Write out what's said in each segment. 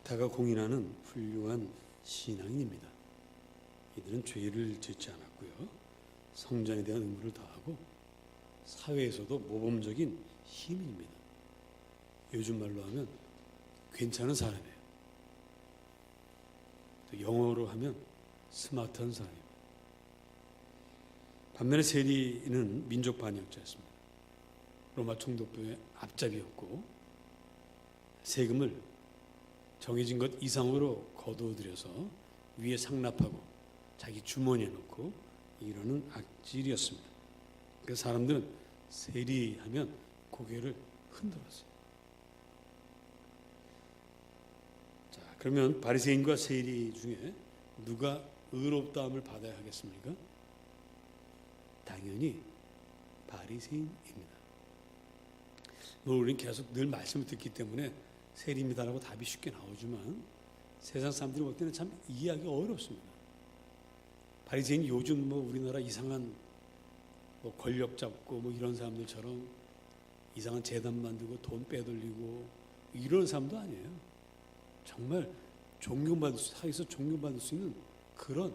다가 공인하는 훌륭한 신앙인입니다. 이들은 죄를 짓지 않았고요. 성전에 대한 의무를 다하고 사회에서도 모범적인 시민입니다. 요즘 말로 하면 괜찮은 사람이에요. 또 영어로 하면 스마트한 사람입니다. 반면에 세리는 민족 반역자였습니다. 로마 총독부의 앞잡이였고 세금을 정해진 것 이상으로 거둬들여서 위에 상납하고 자기 주머니에 넣고 이러는 악질이었습니다. 그래서 사람들은 세리하면 고개를 흔들었어요. 자, 그러면 바리새인과 세리 중에 누가 의롭다함을 받아야 하겠습니까? 당연히 바리새인입니다. 우리는 계속 늘 말씀을 듣기 때문에 세리입니다라고 답이 쉽게 나오지만 세상 사람들이 볼 때는 참 이해하기 어렵습니다. 바리새인 요즘 우리나라 이상한 권력 잡고 이런 사람들처럼 이상한 재단 만들고 돈 빼돌리고 이런 사람도 아니에요. 정말 사회에서 존경받을 수 있는 그런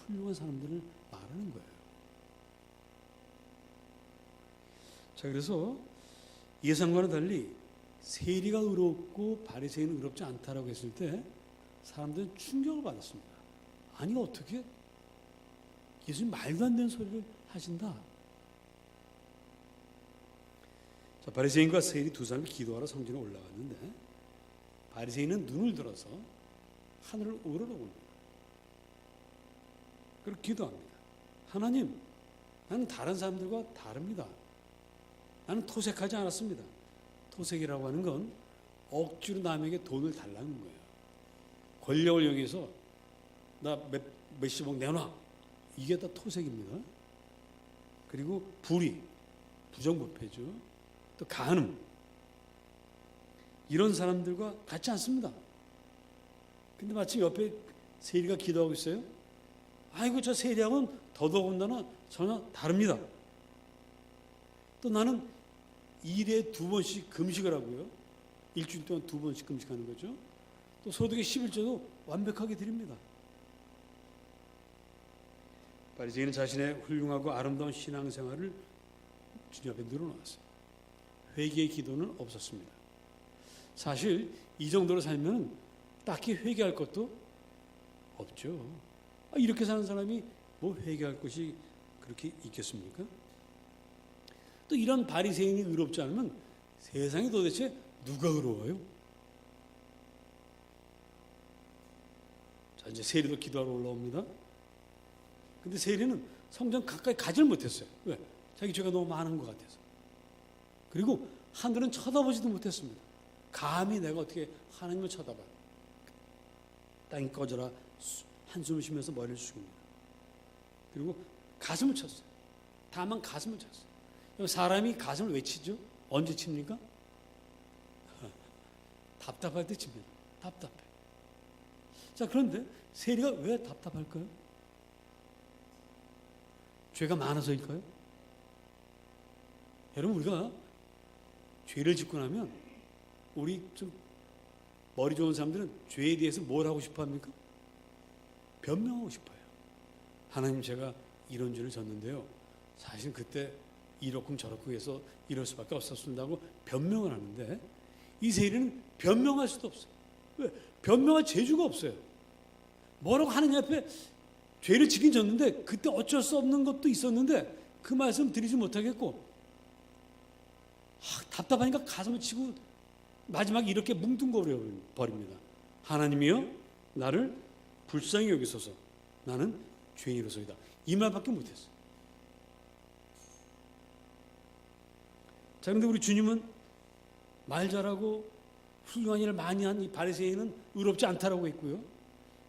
훌륭한 사람들을 말하는 거예요. 자, 그래서 예상과는 달리 세리가 의롭고 바리새인은 의롭지 않다라고 했을 때 사람들은 충격을 받았습니다. 아니 어떻게 예수님 말도 안 되는 소리를 하신다. 자, 바리새인과 세리 두 사람이 기도하러 성전에 올라갔는데 바리새인은 눈을 들어서 하늘을 우러러봅니다. 그리고 기도합니다. 하나님, 나는 다른 사람들과 다릅니다. 나는 토색하지 않았습니다. 토색이라고 하는 건 억지로 남에게 돈을 달라는 거예요. 권력을 이용해서 나 몇십억 내놔. 이게 다 토색입니다. 그리고 불의, 부정부패죠. 또 간음. 이런 사람들과 같지 않습니다. 근데 마침 옆에 세리가 기도하고 있어요. 아이고 저 세리하고는 더더군다나 전혀 다릅니다. 또 나는 일에 2번씩 금식을 하고요. 일주일 동안 2번씩 금식하는 거죠. 또 소득의 11조도 완벽하게 드립니다. 바리새인은 자신의 훌륭하고 아름다운 신앙생활을 주님 앞에 늘어놓았어요. 회개의 기도는 없었습니다. 사실 이 정도로 살면 딱히 회개할 것도 없죠. 이렇게 사는 사람이 회개할 것이 그렇게 있겠습니까? 또 이런 바리새인이 의롭지 않으면 세상에 도대체 누가 의로워요? 자, 이제 세리도 기도하러 올라옵니다. 근데 세리는 성전 가까이 가지를 못했어요. 왜? 자기 죄가 너무 많은 것 같아서. 그리고 하늘은 쳐다보지도 못했습니다. 감히 내가 어떻게 하나님을 쳐다봐. 땅이 꺼져라 한숨을 쉬면서 머리를 숙입니다. 그리고 가슴을 쳤어요. 다만 가슴을 쳤어요. 사람이 가슴을 왜 치죠? 언제 칩니까? 답답할 때 칩니다. 답답해. 자, 그런데 세리가 왜 답답할까요? 죄가 많아서일까요? 여러분, 우리가 죄를 짓고 나면 우리 좀 머리 좋은 사람들은 죄에 대해서 뭘 하고 싶어 합니까? 변명하고 싶어요. 하나님, 제가 이런 죄를 졌는데요. 사실 그때 이렇고 저렇고 해서 이럴 수밖에 없었습니다고 변명을 하는데 이 세리는 변명할 수도 없어요. 왜? 변명할 재주가 없어요. 뭐라고 하느님 앞에 죄를 지긴 졌는데 그때 어쩔 수 없는 것도 있었는데 그 말씀 드리지 못하겠고 답답하니까 가슴을 치고 마지막에 이렇게 뭉뚱거려 버립니다. 하나님이여 나를 불쌍히 여기소서 나는 죄인으로서이다. 이 말밖에 못했어요. 자, 그런데 우리 주님은 말 잘하고 훌륭한 일을 많이 한 이 바리새인은 의롭지 않다라고 했고요.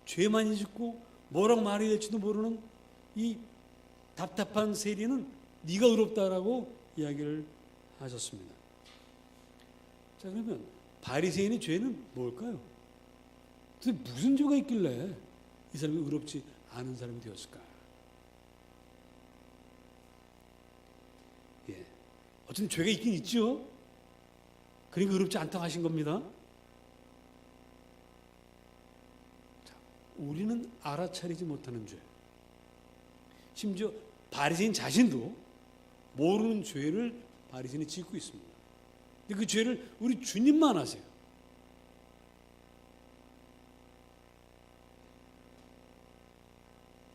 죄 많이 짓고 뭐라고 말해야 될지도 모르는 이 답답한 세리는 네가 의롭다라고 이야기를 하셨습니다. 자, 그러면 바리새인의 죄는 뭘까요? 도대체 무슨 죄가 있길래 이 사람이 의롭지 않은 사람이 되었을까? 어쨌든 죄가 있긴 있죠. 그러니까 의롭지 않다고 하신 겁니다. 우리는 알아차리지 못하는 죄. 심지어 바리새인 자신도 모르는 죄를 바리새인이 짓고 있습니다. 근데 그 죄를 우리 주님만 아세요.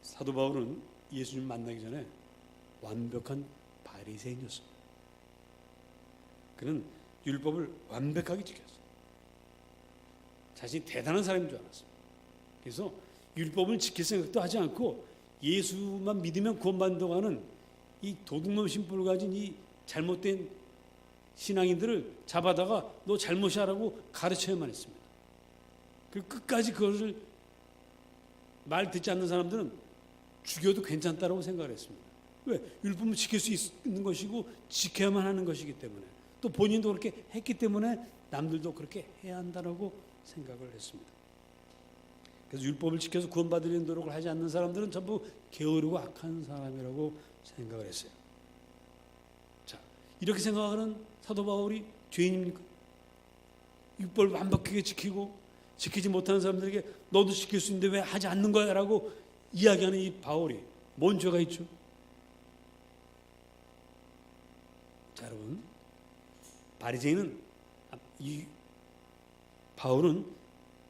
사도 바울은 예수님 만나기 전에 완벽한 바리새인이었습니다. 그는 율법을 완벽하게 지켰어요. 자신이 대단한 사람인 줄 알았어요. 그래서 율법을 지킬 생각도 하지 않고 예수만 믿으면 구원받는다고 하는 이 도둑놈 심보를 가진 이 잘못된 신앙인들을 잡아다가 너 잘못이야라고 가르쳐야만 했습니다. 그리고 끝까지 그것을 말 듣지 않는 사람들은 죽여도 괜찮다라고 생각을 했습니다. 왜? 율법을 지킬 수 있는 것이고 지켜야만 하는 것이기 때문에, 또 본인도 그렇게 했기 때문에 남들도 그렇게 해야 한다라고 생각을 했습니다. 그래서 율법을 지켜서 구원받으려는 노력을 하지 않는 사람들은 전부 게으르고 악한 사람이라고 생각을 했어요. 자, 이렇게 생각하는 사도 바울이 죄인입니까? 율법을 완벽하게 지키고 지키지 못하는 사람들에게 너도 지킬 수 있는데 왜 하지 않는 거야? 라고 이야기하는 이 바울이 뭔 죄가 있죠? 자, 여러분, 바리새인은 이 바울은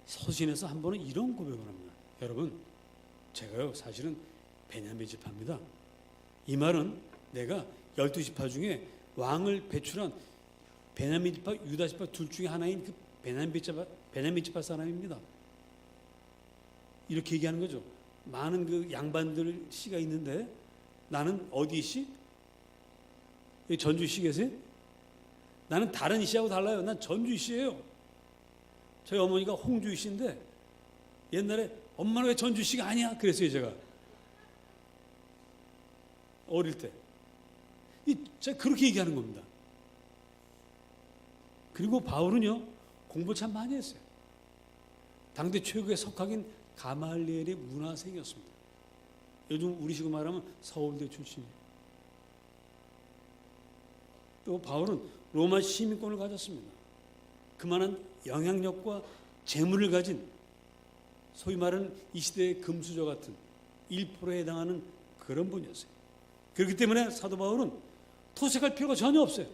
서신에서 한 번은 이런 고백을 합니다. 여러분, 제가요 사실은 베냐민 지파입니다. 이 말은 내가 12지파 중에 왕을 배출한 베냐민 지파, 유다 지파 둘 중에 하나인 그 베냐민 지파 사람입니다. 이렇게 얘기하는 거죠. 많은 그 양반들 씨가 있는데 나는 어디 씨? 전주 씨 계세요? 나는 다른 씨하고 달라요. 난 전주 씨예요. 저희 어머니가 홍주 씨인데 옛날에 엄마는 왜 전주 씨가 아니야? 그랬어요. 제가 어릴 때 제가 그렇게 얘기하는 겁니다. 그리고 바울은요 공부 참 많이 했어요. 당대 최고의 석학인 가말리엘의 문화생이었습니다. 요즘 우리식으로 말하면 서울대 출신이에요. 또 바울은 로마 시민권을 가졌습니다. 그만한 영향력과 재물을 가진 소위 말하는 이 시대의 금수저 같은 1%에 해당하는 그런 분이었어요. 그렇기 때문에 사도 바울은 토색할 필요가 전혀 없어요.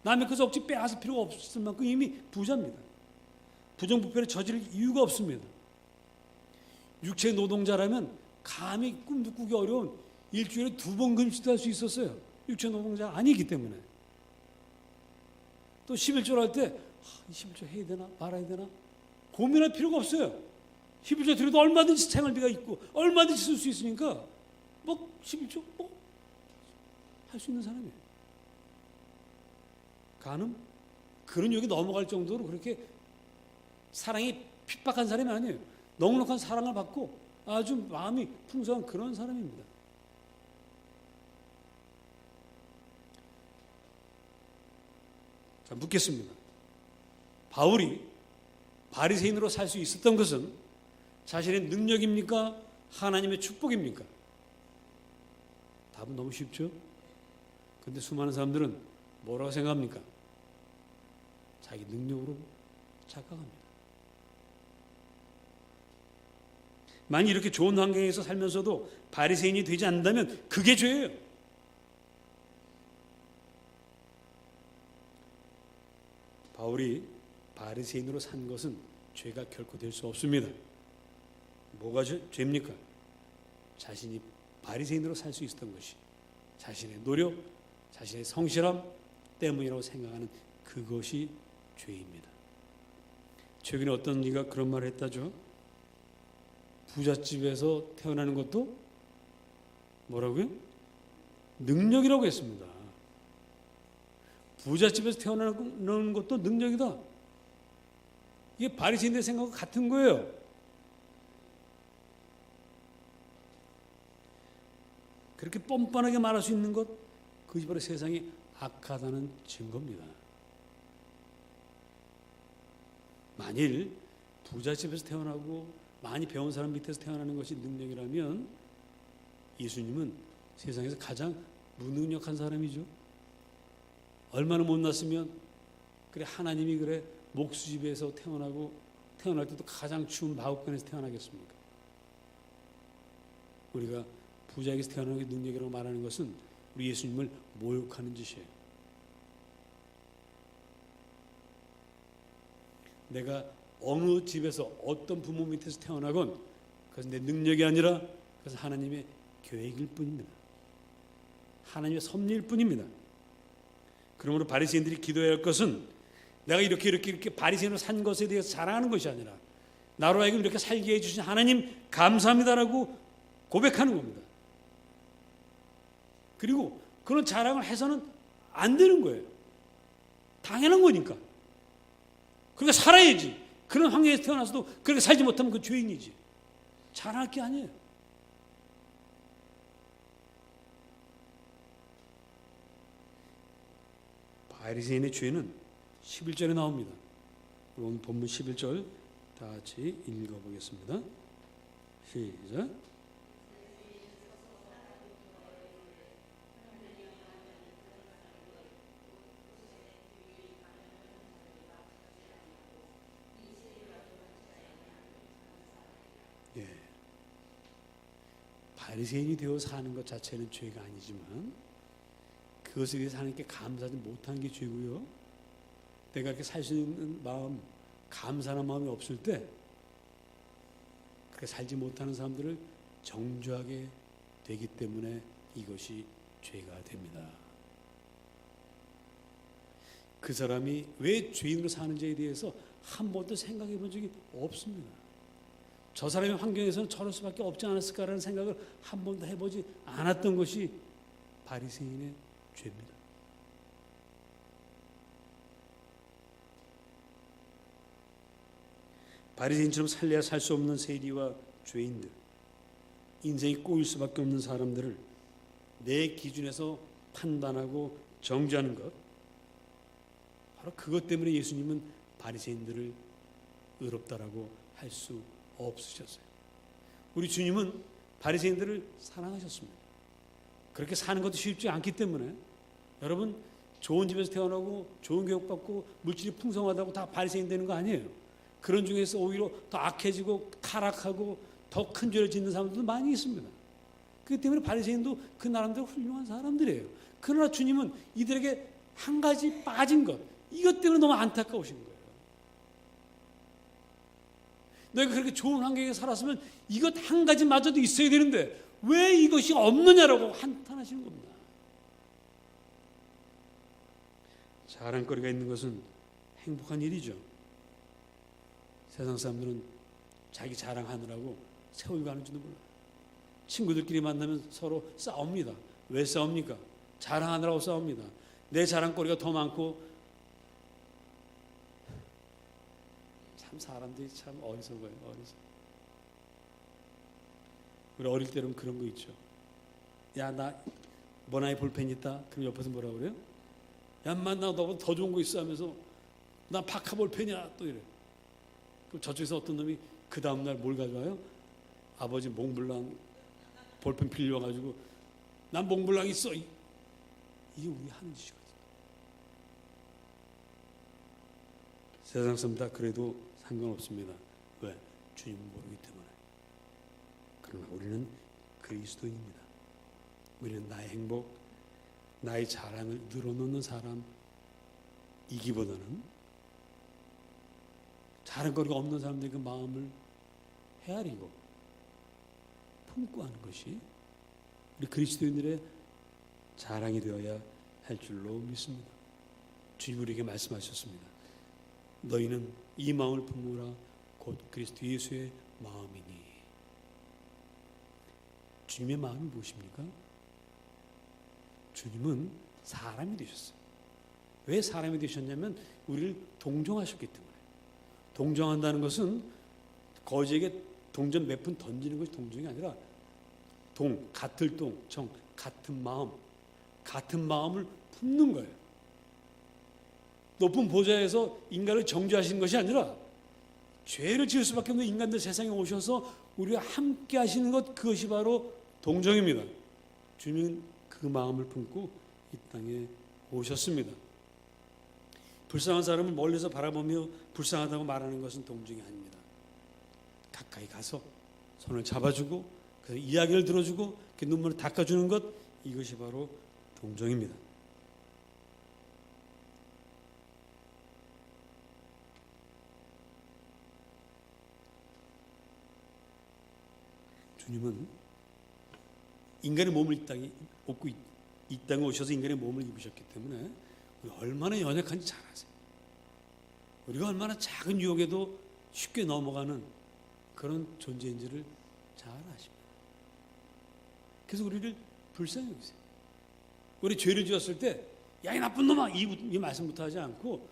남의 것을 억지 빼앗을 필요가 없을 만큼 이미 부자입니다. 부정부패를 저지를 이유가 없습니다. 육체 노동자라면 감히 꿈도 꾸기 어려운 일주일에 2번 금식도 할 수 있었어요. 육체 노동자 아니기 때문에. 또 11조를 할 때 11조 해야 되나 말아야 되나 고민할 필요가 없어요. 11조 드려도 얼마든지 생활비가 있고 얼마든지 쓸 수 있으니까 뭐 11조 뭐 할 수 있는 사람이에요. 가늠? 그런 욕이 넘어갈 정도로 그렇게 사랑이 핍박한 사람이 아니에요. 넉넉한 사랑을 받고 아주 마음이 풍성한 그런 사람입니다. 자, 묻겠습니다. 바울이 바리새인으로 살 수 있었던 것은 자신의 능력입니까? 하나님의 축복입니까? 답은 너무 쉽죠? 그런데 수많은 사람들은 뭐라고 생각합니까? 자기 능력으로 착각합니다. 만약 이렇게 좋은 환경에서 살면서도 바리새인이 되지 않는다면 그게 죄예요. 바울이 바리새인으로 산 것은 죄가 결코 될 수 없습니다. 뭐가 죄입니까? 자신이 바리새인으로 살 수 있었던 것이 자신의 노력, 자신의 성실함 때문이라고 생각하는 그것이 죄입니다. 최근에 어떤 이가 그런 말을 했다죠. 부잣집에서 태어나는 것도 뭐라고요? 능력이라고 했습니다. 부잣집에서 태어나는 것도 능력이다. 이게 바리새인들의 생각과 같은 거예요. 그렇게 뻔뻔하게 말할 수 있는 것, 그것이 바로 세상이 악하다는 증거입니다. 만일 부잣집에서 태어나고 많이 배운 사람 밑에서 태어나는 것이 능력이라면 예수님은 세상에서 가장 무능력한 사람이죠. 얼마나 못났으면 그래 하나님이 그래 목수집에서 태어나고 태어날 때도 가장 추운 마구간에서 태어나겠습니까? 우리가 부자에게서 태어나는 능력이라고 말하는 것은 우리 예수님을 모욕하는 짓이에요. 내가 어느 집에서 어떤 부모 밑에서 태어나건 그것은 내 능력이 아니라 그것은 하나님의 계획일 뿐입니다. 하나님의 섭리일 뿐입니다. 그러므로 바리새인들이 기도해야 할 것은 내가 이렇게 바리새인으로 산 것에 대해서 자랑하는 것이 아니라 나로 하여금 이렇게 살게 해주신 하나님 감사합니다라고 고백하는 겁니다. 그리고 그런 자랑을 해서는 안 되는 거예요. 당연한 거니까. 그러니까 살아야지. 그런 환경에서 태어나서도 그렇게 살지 못하면 그 죄인이지. 자랑할 게 아니에요. 바리새인의 죄는 11절에 나옵니다. 오늘 본문 11절 다 같이 읽어보겠습니다. 시작. 바리새인이 되어 사는 것 자체는 죄가 아니지만 그것에 대해서 하나님께 감사하지 못하는 게 죄고요. 내가 이렇게 살 수 있는 마음, 감사하는 마음이 없을 때 그렇게 살지 못하는 사람들을 정죄하게 되기 때문에 이것이 죄가 됩니다. 그 사람이 왜 죄인으로 사는지에 대해서 한 번도 생각해 본 적이 없습니다. 저 사람의 환경에서는 저럴 수밖에 없지 않았을까라는 생각을 한 번도 해보지 않았던 것이 바리새인의 죄입니다. 바리새인처럼 살려야 살 수 없는 세리와 죄인들, 인생이 꼬일 수밖에 없는 사람들을 내 기준에서 판단하고 정죄하는 것, 바로 그것 때문에 예수님은 바리새인들을 의롭다라고 할 수 없으셨어요. 우리 주님은 바리새인들을 사랑하셨습니다. 그렇게 사는 것도 쉽지 않기 때문에 여러분 좋은 집에서 태어나고 좋은 교육받고 물질이 풍성하다고 다 바리새인 되는 거 아니에요. 그런 중에서 오히려 더 악해지고 타락하고 더 큰 죄를 짓는 사람들도 많이 있습니다. 그렇기 때문에 바리새인도 그 나름대로 훌륭한 사람들이에요. 그러나 주님은 이들에게 한 가지 빠진 것, 이것 때문에 너무 안타까우신 거예요. 너희가 그렇게 좋은 환경에 살았으면 이것 한 가지마저도 있어야 되는데 왜 이것이 없느냐라고 한탄하시는 겁니다. 자랑거리가 있는 것은 행복한 일이죠. 세상 사람들은 자기 자랑하느라고 세월 가는 줄도 몰라요. 친구들끼리 만나면 서로 싸웁니다. 왜 싸웁니까? 자랑하느라고 싸웁니다. 내 자랑거리가 더 많고. 참 사람들이 참 어리석어요. 우리 어릴 때는 그런 거 있죠. 야, 나 모나이 볼펜 있다. 그럼 옆에서 뭐라 그래요? 야, 나 너보다 더 좋은 거 있어 하면서 나 파카 볼펜이야 또 이래. 그럼 저쪽에서 어떤 놈이 그 다음날 뭘 가져와요? 아버지 몽블랑 볼펜 빌려가지고 난 몽블랑 있어. 이게 우리 하는 짓이거든요. 세상 사람 다 그래도 상관없습니다. 왜? 주님을 모르기 때문에. 그러나 우리는 그리스도인입니다. 우리는 나의 행복, 나의 자랑을 늘어놓는 사람이기보다는 자랑거리가 없는 사람들의 그 마음을 헤아리고 품고 하는 것이 우리 그리스도인들의 자랑이 되어야 할 줄로 믿습니다. 주님 우리에게 말씀하셨습니다. 너희는 이 마음을 품으라 곧 그리스도 예수의 마음이니. 주님의 마음이 무엇입니까? 주님은 사람이 되셨어요. 왜 사람이 되셨냐면 우리를 동정하셨기 때문에. 동정한다는 것은 거지에게 동전 몇 푼 던지는 것이 동정이 아니라 같을 정, 같은 마음을 품는 거예요. 높은 보좌에서 인간을 정죄하시는 것이 아니라 죄를 지을 수밖에 없는 인간들 세상에 오셔서 우리와 함께 하시는 것, 그것이 바로 동정입니다. 주님은 그 마음을 품고 이 땅에 오셨습니다. 불쌍한 사람을 멀리서 바라보며 불쌍하다고 말하는 것은 동정이 아닙니다. 가까이 가서 손을 잡아주고 그 이야기를 들어주고 그 눈물을 닦아주는 것, 이것이 바로 동정입니다. 주님은 인간의 몸을 이 땅에 오셔서 인간의 몸을 입으셨기 때문에 우리 얼마나 연약한지 잘 아세요. 우리가 얼마나 작은 유혹에도 쉽게 넘어가는 그런 존재인지를 잘 아십니다. 그래서 우리를 불쌍히 여기세요. 우리 죄를 지었을 때 야, 이 나쁜 놈아, 이 말씀부터 하지 않고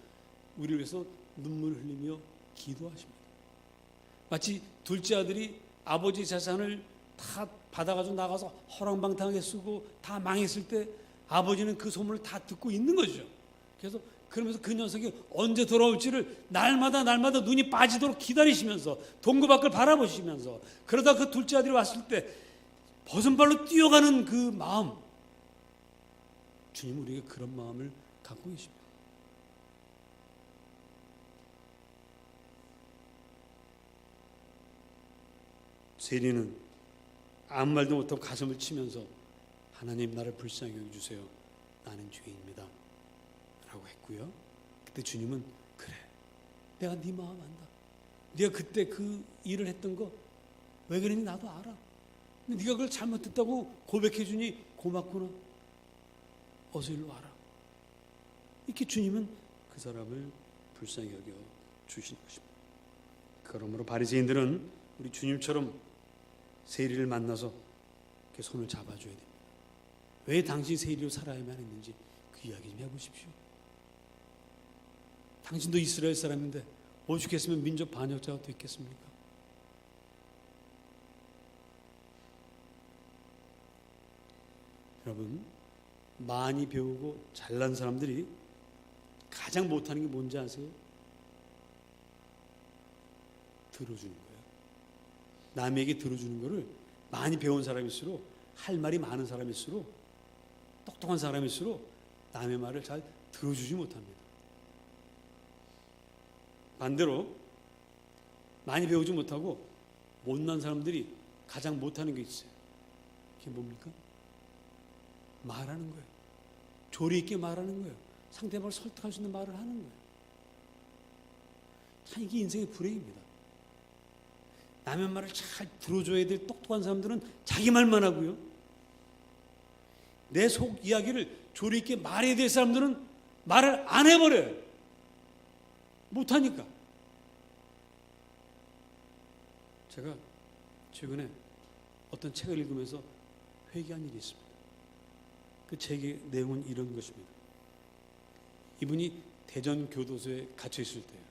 우리를 위해서 눈물을 흘리며 기도하십니다. 마치 둘째 아들이 아버지 재산을 다 받아가지고 나가서 허랑방탕하게 쓰고 다 망했을 때 아버지는 그 소문을 다 듣고 있는 거죠. 그래서 그러면서 그 녀석이 언제 돌아올지를 날마다 눈이 빠지도록 기다리시면서 동구 밖을 바라보시면서, 그러다 그 둘째 아들이 왔을 때 버선발로 뛰어가는 그 마음, 주님은 우리에게 그런 마음을 갖고 계십니다. 세리는 아무 말도 못하고 가슴을 치면서 하나님, 나를 불쌍히 여겨주세요, 나는 죄인입니다 라고 했고요. 그때 주님은 그래, 내가 네 마음 안다. 네가 그때 그 일을 했던 거 왜 그랬니 나도 알아. 근데 네가 그걸 잘못했다고 고백해 주니 고맙구나. 어서 일로 와라. 이렇게 주님은 그 사람을 불쌍히 여겨 주시는 것입니다. 그러므로 바리새인들은 우리 주님처럼 세리를 만나서 이렇게 손을 잡아줘야 됩니다. 왜 당신이 세리로 살아야만 했는지 그 이야기 좀 해보십시오. 당신도 이스라엘 사람인데 오죽했으면 민족 반역자가 됐겠습니까? 여러분, 많이 배우고 잘난 사람들이 가장 못하는 게 뭔지 아세요? 들어주는 거예요. 남에게 들어주는 거를 많이 배운 사람일수록, 할 말이 많은 사람일수록, 똑똑한 사람일수록 남의 말을 잘 들어주지 못합니다. 반대로 많이 배우지 못하고 못난 사람들이 가장 못하는 게 있어요. 그게 뭡니까? 말하는 거예요. 조리 있게 말하는 거예요. 상대방을 설득할 수 있는 말을 하는 거예요. 참 이게 인생의 불행입니다. 남의 말을 잘 들어줘야 될 똑똑한 사람들은 자기 말만 하고요, 내 속 이야기를 조리 있게 말해야 될 사람들은 말을 안 해버려요. 못하니까. 제가 최근에 어떤 책을 읽으면서 회개한 일이 있습니다. 그 책의 내용은 이런 것입니다. 이분이 대전교도소에 갇혀 있을 때예요.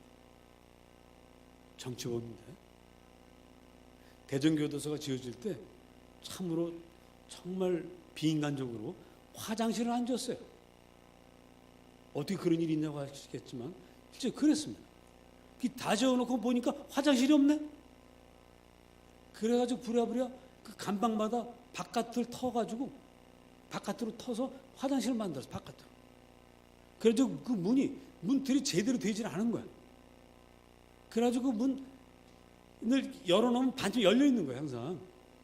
정치범인데 대전교도소가 지어질 때 참으로 정말 비인간적으로 화장실을 안 줬어요. 어떻게 그런 일이 있냐고 하시겠지만 실제 그랬습니다. 다 지어놓고 보니까 화장실이 없네. 그래가지고 부랴부랴 그 간방마다 바깥을 터가지고 바깥으로 터서 화장실을 만들었어. 바깥으로. 그래가지고 그 문들이 제대로 되질 않은 거야. 그래가지고 문을 열어놓으면 반쯤 열려 있는 거야 항상.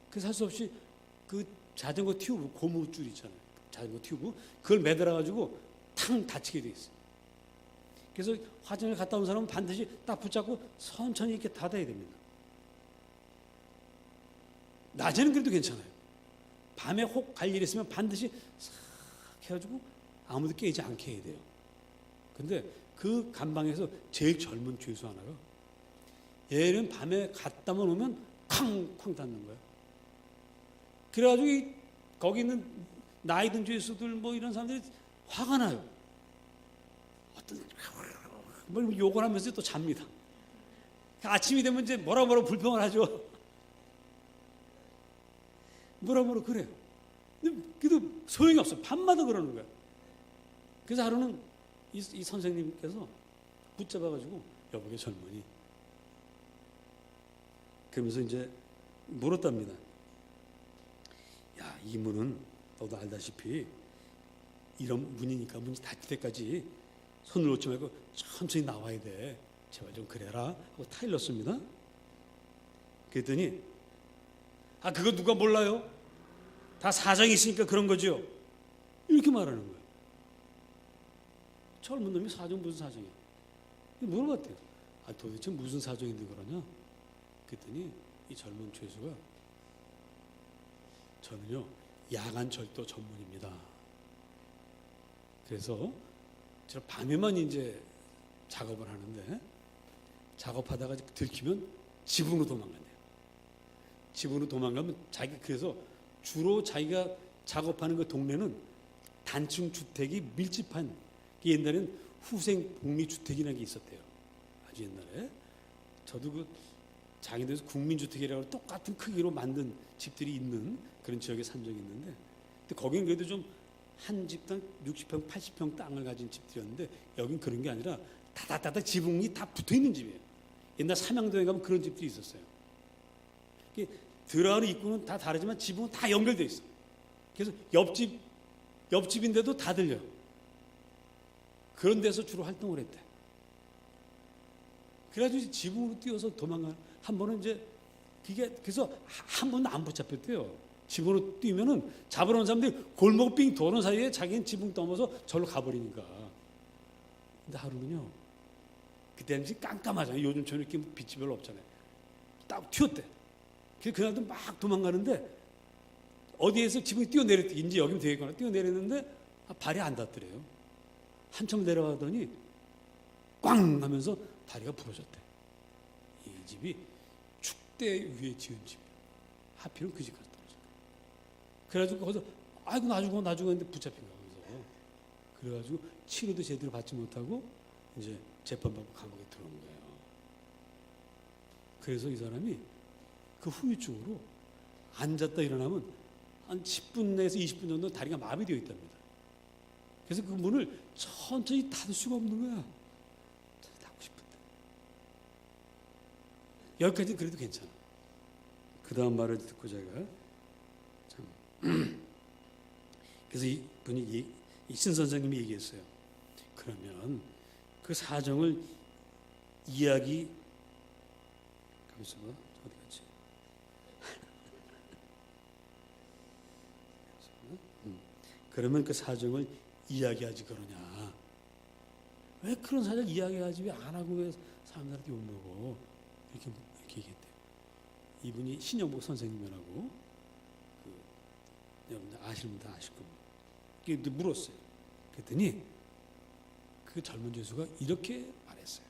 그래서 할 수 없이 그 자전거 튜브, 고무줄 있잖아요. 자전거 튜브 그걸 매달아가지고 탕 닫히게 돼 있어요. 그래서 화장실 갔다 온 사람은 반드시 딱 붙잡고 천천히 이렇게 닫아야 됩니다. 낮에는 그래도 괜찮아요. 밤에 혹 갈 일 있으면 반드시 싹 해가지고 아무도 깨지 않게 해야 돼요. 근데 그 간방에서 제일 젊은 죄수 하나가 얘는 밤에 갔다만 오면 쾅쾅 닫는 거야. 그래가지고 거기 있는 나이 든 죄수들 뭐 이런 사람들이 화가 나요. 어떤 뭘 욕을 하면서 또 잡니다. 아침이 되면 이제 뭐라 불평을 하죠. 뭐라 그래요. 그래도 소용이 없어. 밤마다 그러는 거야. 그래서 하루는 이 선생님께서 붙잡아가지고 여보게 젊은이, 그러면서 이제 물었답니다. 야, 이 문은 너도 알다시피 이런 문이니까 문이 닫힐 때까지 손을 놓지 말고 천천히 나와야 돼. 제발 좀 그래라 하고 타일렀습니다. 그랬더니 그거 누가 몰라요? 다 사정이 있으니까 그런 거죠. 이렇게 말하는 거예요. 젊은 놈이 사정 무슨 사정이야? 물어봤대요. 도대체 무슨 사정인데 그러냐? 그랬더니 이 젊은 죄수가 저는요 야간 절도 전문입니다. 그래서 저 밤에만 이제 작업을 하는데 작업하다가 들키면 지붕으로 도망간대요. 지붕으로 도망가면 그래서 주로 자기가 작업하는 그 동네는 단층 주택이 밀집한 옛날에는 후생 복리주택이라는 게 있었대요. 아주 옛날에 저도 그 장애도에서 국민주택이라고 똑같은 크기로 만든 집들이 있는 그런 지역에 산 적이 있는데 근데 거긴 그래도 좀 한 집당 60평, 80평 땅을 가진 집들이었는데 여긴 그런 게 아니라 다다다다 지붕이 다 붙어 있는 집이에요. 옛날 삼양동에 가면 그런 집들이 있었어요. 들어가는 입구는 다 다르지만 지붕은 다 연결돼 있어. 그래서 옆집인데도 다 들려요. 그런 데서 주로 활동을 했대. 그래가지고 지붕으로 뛰어서 도망가는 한 번은 이제 그래서 한 번도 안 붙잡혔대요. 지붕으로 뛰면은 잡으러 온 사람들이 골목 빙 도는 사이에 자기는 지붕 넘어서 절로 가버리니까. 근데 하루는요, 그때는 이제 깜깜하잖아요. 요즘처럼 이렇게 빛이 별로 없잖아요. 딱 튀었대. 그래서 그날도 막 도망가는데 어디에서 지붕이 뛰어내렸대. 이제 여기면 되겠구나. 뛰어내렸는데 발이 안 닿더래요. 한참 내려가더니 꽝 하면서 다리가 부러졌대. 이 집이 축대 위에 지은 집이에요. 하필은 그 집까지 떨어졌대. 그래가지고 거기서 아이고 나 죽어 했는데 붙잡힌 거야. 그래가지고 치료도 제대로 받지 못하고 이제 재판받고 감옥에 들어온 거예요. 그래서 이 사람이 그 후유증으로 앉았다 일어나면 한 10분 내에서 20분 정도 다리가 마비되어 있답니다. 그래서 그 문을 천천히 닫을 수가 없는 거야. 닫고 싶은데. 여기까지는 그래도 괜찮아. 그 다음 말을 듣고 제가 참 그래서 이분이 신 선생님이 얘기했어요. 그러면 그 사정을 가만있어 봐. 어디 갔지? 그러면 그 사정을 이야기하지 그러냐? 왜 그런 사정을 이야기하지 왜 안 하고 왜 사람들한테 욕먹어? 이렇게 얘기했대요. 이분이 신영복 선생님이라고 여러분들 아시는 분 다 아실 겁니다. 이렇게 물었어요. 그랬더니 그 젊은 죄수가 이렇게 말했어요.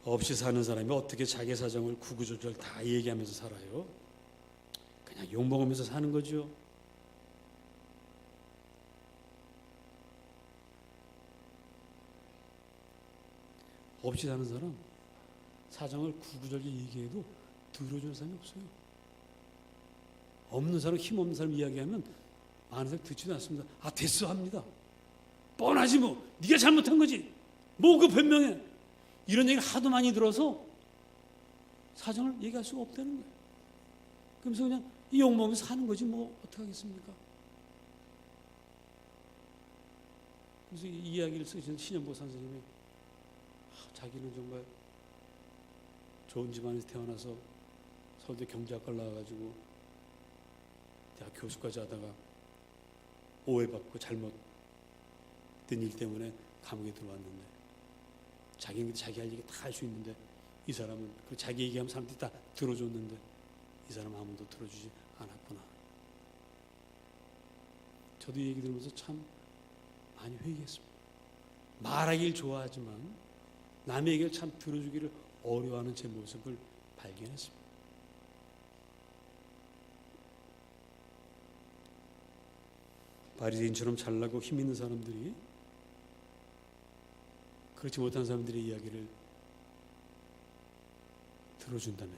없이 사는 사람이 어떻게 자기 사정을 구구절절 다 얘기하면서 살아요? 그냥 욕먹으면서 사는 거죠. 없이 사는 사람 사정을 구구절절 얘기해도 들어줄 사람이 없어요. 없는 사람, 힘없는 사람 이야기하면 많은 사람 듣지도 않습니다. 됐어 합니다. 뻔하지 뭐. 네가 잘못한 거지. 뭐 그 변명해. 이런 얘기를 하도 많이 들어서 사정을 얘기할 수가 없다는 거예요. 그러면서 그냥 이 욕먹으면서 사는 거지 뭐 어떻게 하겠습니까? 그래서 이 이야기를 쓰신 신영보 선생님이 자기는 정말 좋은 집안에서 태어나서 서울대 경제학과를 나와가지고 대학 교수까지 하다가 오해받고 잘못된 일 때문에 감옥에 들어왔는데 자기는 자기 할 얘기 다 할 수 있는데 이 사람은 그 자기 얘기하면 사람들이 다 들어줬는데 이 사람 아무도 들어주지 않았구나. 저도 이 얘기 들으면서 참 많이 회개했습니다. 말하길 좋아하지만 남의 얘기를 참 들어주기를 어려워하는 제 모습을 발견했습니다. 바리새인처럼 잘나고 힘 있는 사람들이 그렇지 못한 사람들의 이야기를 들어준다면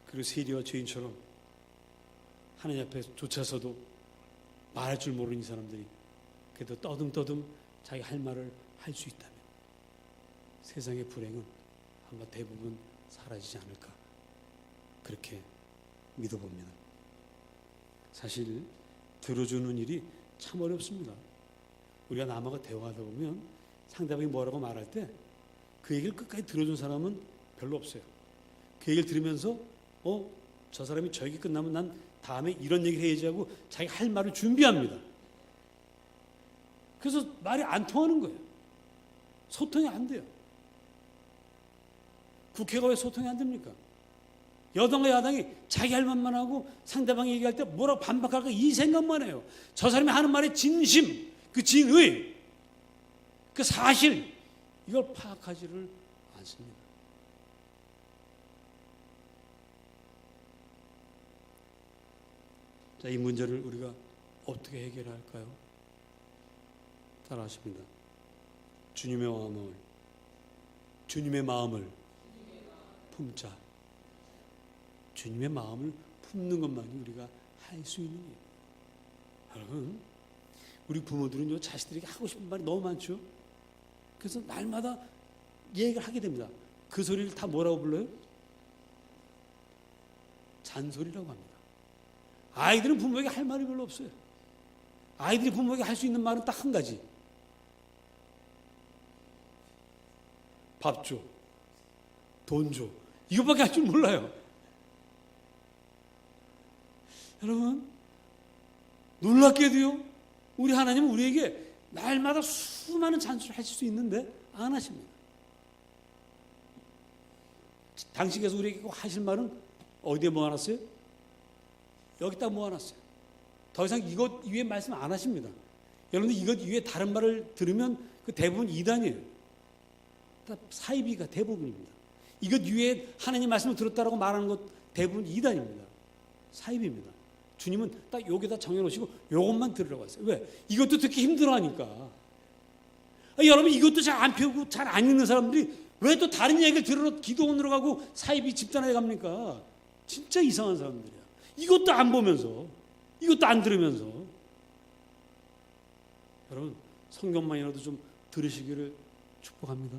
그리고 세리와 죄인처럼 하나님 앞에 조차서도 말할 줄 모르는 이 사람들이 그래도 떠듬떠듬 자기 할 말을 할 수 있다면 세상의 불행은 아마 대부분 사라지지 않을까 그렇게 믿어봅니다. 사실 들어주는 일이 참 어렵습니다. 우리가 남하고 대화하다 보면 상대방이 뭐라고 말할 때 그 얘기를 끝까지 들어준 사람은 별로 없어요. 그 얘기를 들으면서 저 사람이 저 얘기 끝나면 난 다음에 이런 얘기를 해야지 하고 자기 할 말을 준비합니다. 그래서 말이 안 통하는 거예요. 소통이 안 돼요. 국회가 왜 소통이 안 됩니까? 여당과 야당이 자기 할 말만 하고 상대방이 얘기할 때 뭐라고 반박할까 이 생각만 해요. 저 사람이 하는 말의 진심, 그 진의, 그 사실 이걸 파악하지를 않습니다. 자, 이 문제를 우리가 어떻게 해결할까요? 따라하십니다. 주님의 마음을 품자. 주님의 마음을 품는 것만이 우리가 할 수 있는 일이에요. 여러분, 우리 부모들은요, 자식들에게 하고 싶은 말이 너무 많죠. 그래서 날마다 얘기를 하게 됩니다. 그 소리를 다 뭐라고 불러요? 잔소리라고 합니다. 아이들은 부모에게 할 말이 별로 없어요. 아이들이 부모에게 할 수 있는 말은 딱 한 가지. 밥 줘. 돈 줘. 이것밖에 할 줄 몰라요. 여러분, 놀랍게도요, 우리 하나님은 우리에게 날마다 수많은 잔소리를 하실 수 있는데 안 하십니다. 당신께서 우리에게 하실 말은 어디에 모아놨어요? 여기다 모아놨어요. 더 이상 이것 이외에 말씀 안 하십니다. 여러분들 이것 이외에 다른 말을 들으면 그 대부분 이단이에요. 다 사이비가 대부분입니다. 이것 이외에 하나님 말씀을 들었다라고 말하는 것 대부분 이단입니다. 사이비입니다. 주님은 딱 여기다 정해놓으시고 이것만 들으라고 하세요. 왜? 이것도 듣기 힘들어하니까. 여러분, 이것도 잘 안 펴고 잘 안 읽는 사람들이 왜 또 다른 얘기를 들으러 기도원으로 가고 사이비 집단에 갑니까? 진짜 이상한 사람들이야. 이것도 안 보면서, 이것도 안 들으면서. 여러분, 성경만이라도 좀 들으시기를 축복합니다.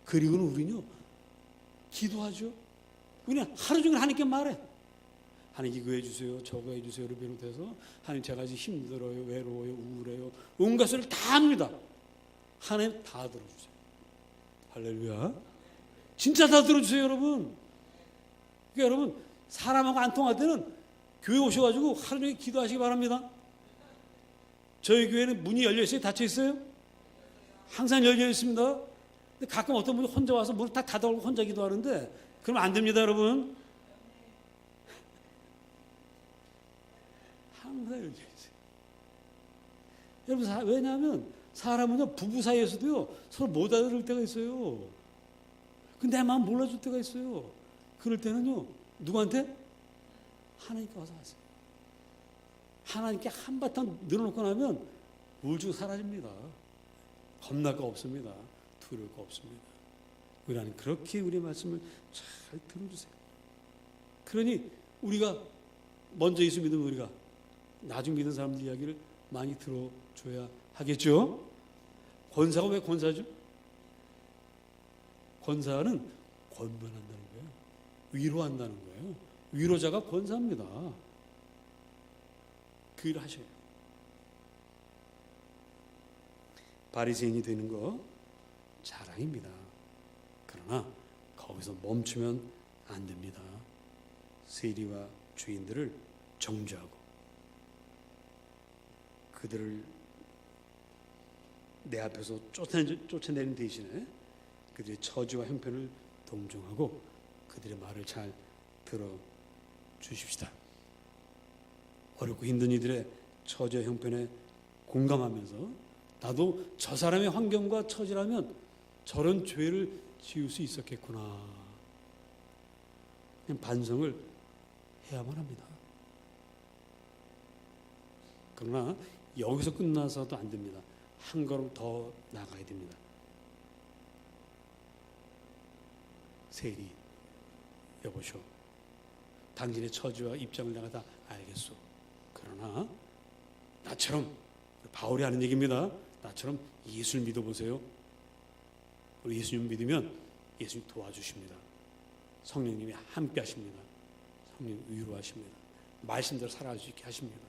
그리고는 우리는요, 기도하죠. 우리는 하루 종일 하나님께 말해. 하나님 이거 해주세요, 저거 해주세요를 비롯해서 하나님 제가 지금 힘들어요, 외로워요, 우울해요, 온갖 소리를 다 합니다. 하나님 다 들어주세요. 할렐루야. 진짜 다 들어주세요, 여러분. 그러니까 여러분, 사람하고 안 통할 때는 교회 오셔가지고 하루 종일 기도하시기 바랍니다. 저희 교회는 문이 열려 있어요? 닫혀 있어요? 항상 열려 있습니다. 근데 가끔 어떤 분이 혼자 와서 문을 다 닫아놓고 혼자 기도하는데 그러면 안 됩니다, 여러분. 항상 열려 있어요. 여러분, 왜냐하면 사람은요, 부부 사이에서도요, 서로 못 알아들을 때가 있어요. 근데 내 마음 몰라줄 때가 있어요. 그럴 때는요, 누구한테? 하나님께 와서 하세요. 하나님께 한바탕 늘어놓고 나면 우울증 사라집니다. 겁날 거 없습니다. 두려울 거 없습니다. 우리 하나님 그렇게 우리 말씀을 잘 들어주세요. 그러니 우리가 먼저 예수 믿은 우리가 나중 믿은 사람들 이야기를 많이 들어줘야 하겠죠. 권사가 왜 권사죠? 권사는 권면한다는 거예요. 위로한다는 거예요. 위로자가 권사입니다. 그 일을 하셔요. 바리새인이 되는 거 자랑입니다. 그러나 거기서 멈추면 안 됩니다. 세리와 주인들을 정죄하고 그들을 내 앞에서 쫓아내는 대신에 그들의 처지와 형편을 동정하고 그들의 말을 잘 들어주십시다. 어렵고 힘든 이들의 처지와 형편에 공감하면서 나도 저 사람의 환경과 처지라면 저런 죄를 지을 수 있었겠구나. 반성을 해야만 합니다. 그러나 여기서 끝나서도 안 됩니다. 한 걸음 더 나가야 됩니다. 세리, 여보시오. 당신의 처지와 입장을 내가 다 알겠소. 그러나 나처럼, 바울이 하는 얘기입니다. 나처럼 예수를 믿어보세요. 우리 예수님 믿으면 예수님 도와주십니다. 성령님이 함께 하십니다. 성령 위로하십니다. 말씀대로 살아갈 수 있게 하십니다.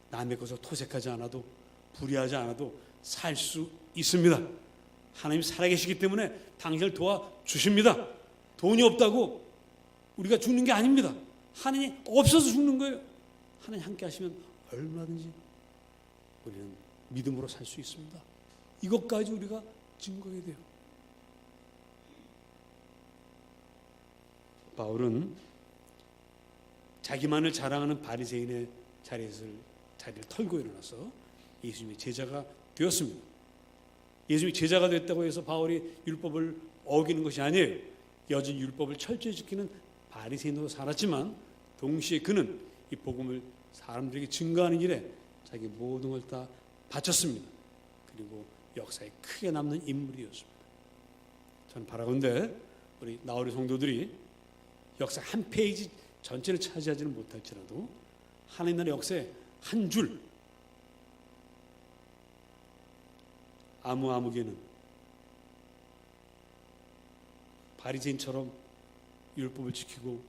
남의 것을 토색하지 않아도 불의하지 않아도 살 수 있습니다. 하나님 살아계시기 때문에 당신을 도와주십니다. 돈이 없다고 우리가 죽는 게 아닙니다. 하나님 없어서 죽는 거예요. 하나님 함께 하시면 얼마든지 우리는 믿음으로 살 수 있습니다. 이것까지 우리가 증거해야 돼요. 바울은 자기만을 자랑하는 바리새인의 자리를 털고 일어나서 예수님의 제자가 되었습니다. 예수님이 제자가 됐다고 해서 바울이 율법을 어기는 것이 아니에요. 여전히 율법을 철저히 지키는 바리새인으로 살았지만 동시에 그는 이 복음을 사람들에게 증거하는 일에 자기 모든 걸 다 바쳤습니다. 그리고 역사에 크게 남는 인물이었습니다. 저는 바라건대 우리 나우리 성도들이 역사 한 페이지 전체를 차지하지는 못할지라도 하나님 나라의 역사의 한 줄, 아무개는 바리새인처럼 율법을 지키고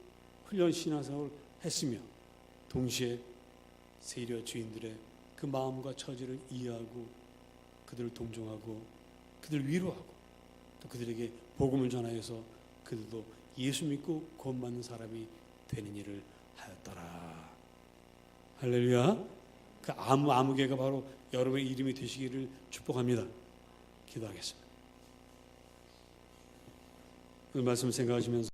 훈련 신앙생활을 했으며 동시에 세리와 주인들의 그 마음과 처지를 이해하고 그들을 동정하고 그들을 위로하고 또 그들에게 복음을 전하여서 그들도 예수 믿고 구원받는 사람이 되는 일을 하였더라. 할렐루야. 그 아무개가 바로 여러분의 이름이 되시기를 축복합니다. 기도하겠습니다. 그 말씀을 생각하시면서